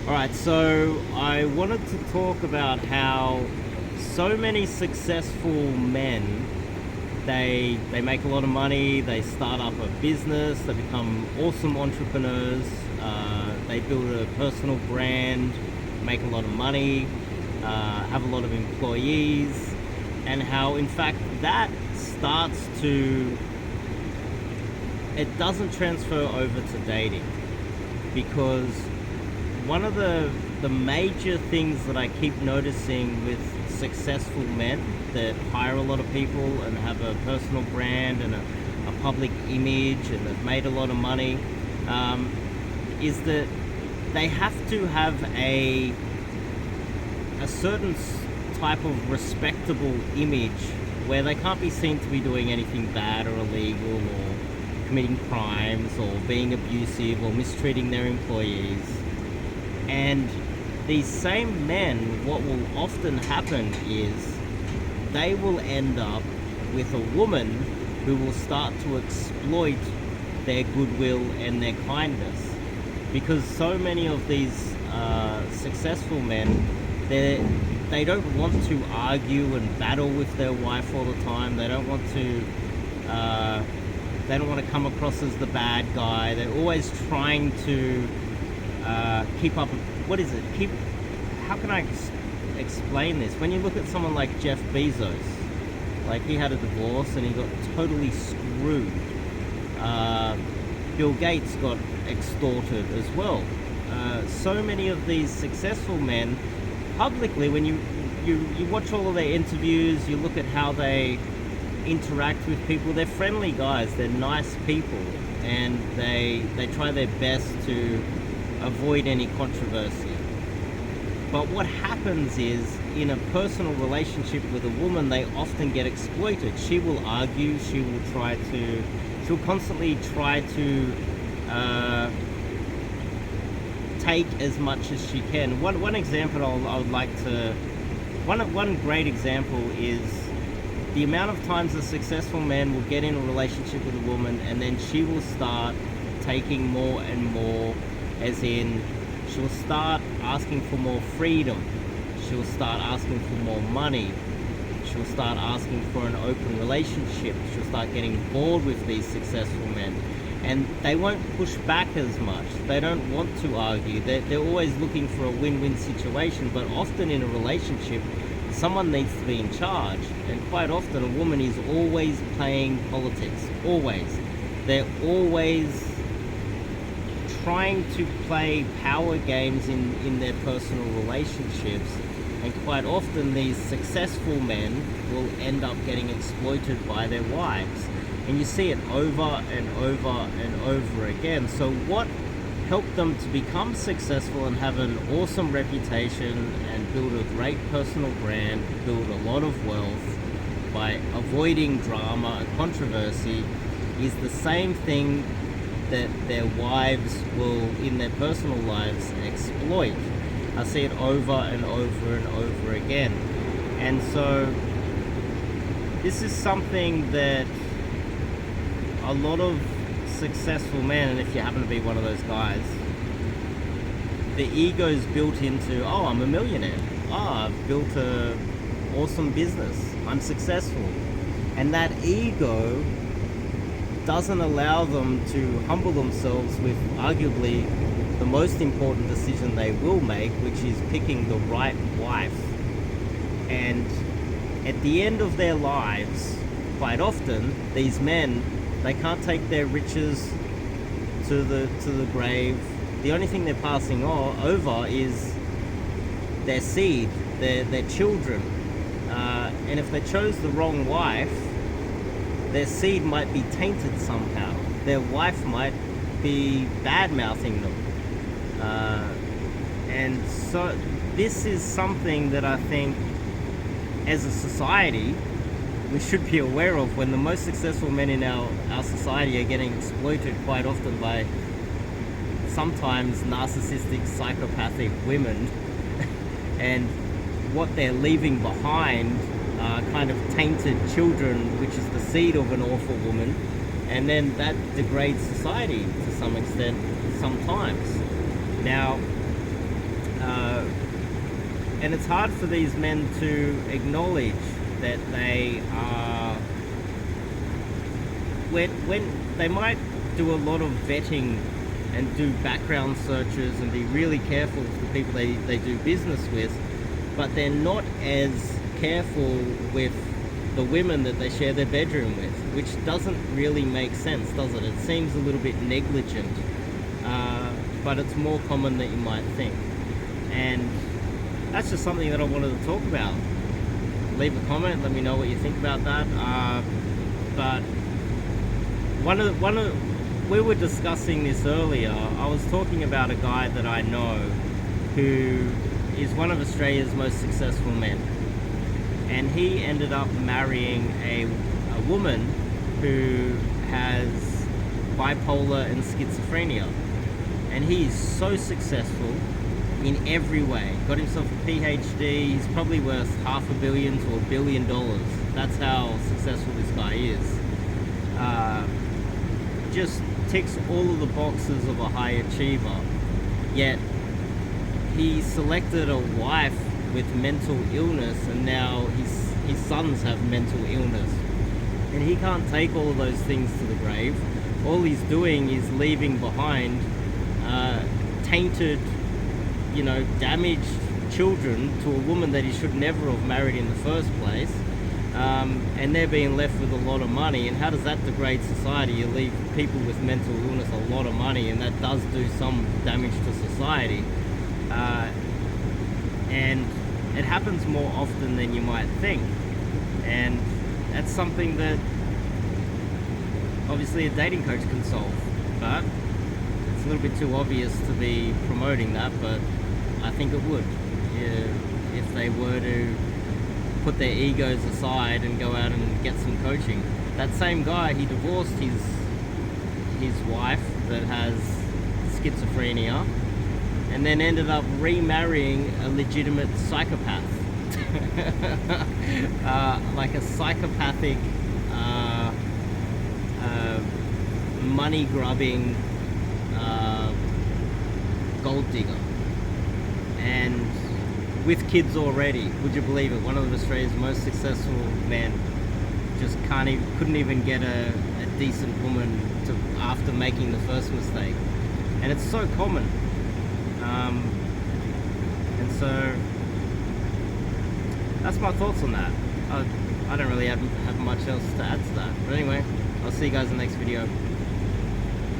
All right, so I wanted to talk about how so many successful men, they make a lot of money, they start up a business, they become awesome entrepreneurs, they build a personal brand, make a lot of money, have a lot of employees, and how in fact that starts to, it doesn't transfer over to dating, because one of the major things that I keep noticing with successful men that hire a lot of people and have a personal brand and a public image and have made a lot of money, is that they have to have a certain type of respectable image where they can't be seen to be doing anything bad or illegal or committing crimes or being abusive or mistreating their employees. And these same men, what will often happen is they will end up with a woman who will start to exploit their goodwill and their kindness. Because so many of these successful men, they don't want to argue and battle with their wife all the time. They don't want to come across as the bad guy. They're always trying to keep up. What is it? How can I explain this? When you look at someone like Jeff Bezos, like he had a divorce and he got totally screwed. Bill Gates got extorted as well. So many of these successful men, publicly, when you watch all of their interviews, you look at how they interact with people. They're friendly guys. They're nice people, and they try their best to avoid any controversy. But what happens is, in a personal relationship with a woman, they often get exploited. She will argue, she'll constantly try to take as much as she can. One example I would like to, one great example is the amount of times a successful man will get in a relationship with a woman and then she will start taking more and more, as in she'll start asking for more freedom, she'll start asking for more money, she'll start asking for an open relationship, she'll start getting bored with these successful men, and they won't push back as much. They don't want to argue. They're always looking for a win-win situation, but often in a relationship someone needs to be in charge, and quite often a woman is always playing politics. Always. They're always trying to play power games in their personal relationships, and quite often these successful men will end up getting exploited by their wives, and you see it over and over and over again. So what helped them to become successful and have an awesome reputation and build a great personal brand, build a lot of wealth by avoiding drama and controversy, is the same thing that their wives will, in their personal lives, exploit. I see it over and over and over again. And so this is something that a lot of successful men, and if you happen to be one of those guys, the ego's built into, oh, I'm a millionaire, oh, I've built a awesome business, I'm successful. And that ego doesn't allow them to humble themselves with arguably the most important decision they will make, which is picking the right wife. And at the end of their lives, quite often, these men, they can't take their riches to the grave. The only thing they're passing over is their seed, their children. And if they chose the wrong wife, their seed might be tainted somehow. Their wife might be bad-mouthing them. And so this is something that I think, as a society, we should be aware of, when the most successful men in our society are getting exploited quite often by sometimes narcissistic, psychopathic women, and what they're leaving behind are kind of tainted children, which is the seed of an awful woman, and then that degrades society to some extent sometimes. Now, And it's hard for these men to acknowledge that they are, when they might do a lot of vetting and do background searches and be really careful with the people they do business with, but they're not as careful with the women that they share their bedroom with, which doesn't really make sense, does it? It seems a little bit negligent, but it's more common than you might think. And that's just something that I wanted to talk about. Leave a comment, let me know what you think about that. But we were discussing this earlier. I was talking about a guy that I know who is one of Australia's most successful men. And he ended up marrying a woman who has bipolar and schizophrenia. And he is so successful in every way. Got himself a PhD. He's probably worth $500 million to $1 billion. That's how successful this guy is. Just ticks all of the boxes of a high achiever. Yet he selected a wife with mental illness, and now his sons have mental illness, and he can't take all of those things to the grave. All he's doing is leaving behind tainted, damaged children to a woman that he should never have married in the first place, and they're being left with a lot of money. And how does that degrade society? You leave people with mental illness a lot of money, and that does do some damage to society. And it happens more often than you might think, and that's something that obviously a dating coach can solve, but it's a little bit too obvious to be promoting that. But I think it would, if they were to put their egos aside and go out and get some coaching. That same guy, he divorced his wife that has schizophrenia, and then ended up remarrying a legitimate psychopath. Like a psychopathic, money-grubbing gold digger. And with kids already, would you believe it? One of Australia's most successful men just couldn't even get a decent woman after making the first mistake. And it's so common. And so that's my thoughts on that. I don't really have much else to add to that. But anyway, I'll see you guys in the next video.